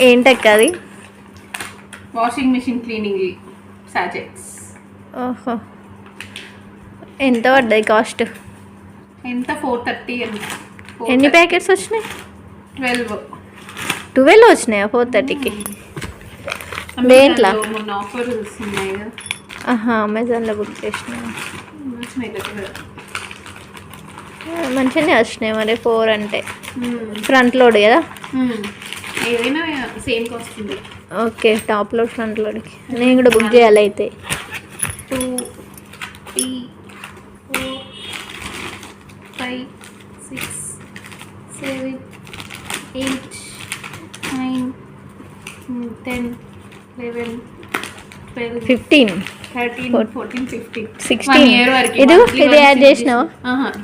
ఏంటక్క అది? Washing machine cleaning sachets. ఓహో, ఎంత పడ్డాయి కాస్ట్? ఎంత 430 అండి. ఎన్ని ప్యాకెట్స్ వచ్చినాయి? 12 వచ్చినాయా 430కి? దేంట్లో? మొన్న ఆఫర్ వస్తున్నాయి కదా. అమెజాన్లో బుక్ చేసిన. మంచిగానే వచ్చినాయి మరి. 4 అంటే ఫ్రంట్ లోడ్ కదా? ఏదైనా సేమ్ కాస్ట్ ఉంది. ఓకే, టాప్ లోడ్ ఫ్రంట్ లోడ్కి నేను కూడా బుక్ చేయాలి అయితే. 2 3 4 5 6 7 8 9 10 11 12 15 13 14 15 16 ఇది యాడ్ చేసినావా?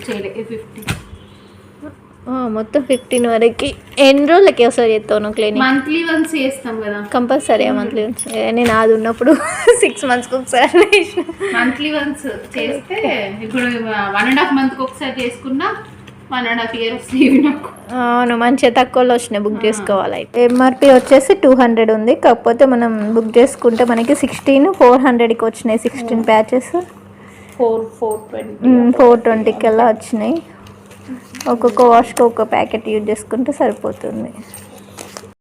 చేయలేదు. 15 మొత్తం 15 వరకు. ఎన్ని రోజులకి ఒకసారి చేస్తావు క్లీనింగ్? మంత్లీ వన్స్ చేస్తాం కదా కంపల్సరీ. మంత్లీ వన్స్ నేను అది ఉన్నప్పుడు 6 months ఒకసారి మంత్లీ వన్స్ చేస్తే ఇప్పుడు 1.5 month ఒకసారి చేసుకున్నా 1.5 year వస్తుంది నాకు. అవును, మంచిగా తక్కువలో వచ్చినాయి. బుక్ చేసుకోవాలి అయితే. ఎంఆర్పి వచ్చేసి 200 ఉంది. కాకపోతే మనం బుక్ చేసుకుంటే మనకి 400కి వచ్చినాయి. 16 ప్యాచెస్ 420 కల్లా వచ్చినాయి. ఒక్కొక్క వాష్కి ఒక్క ప్యాకెట్ యూజ్ చేసుకుంటే సరిపోతుంది.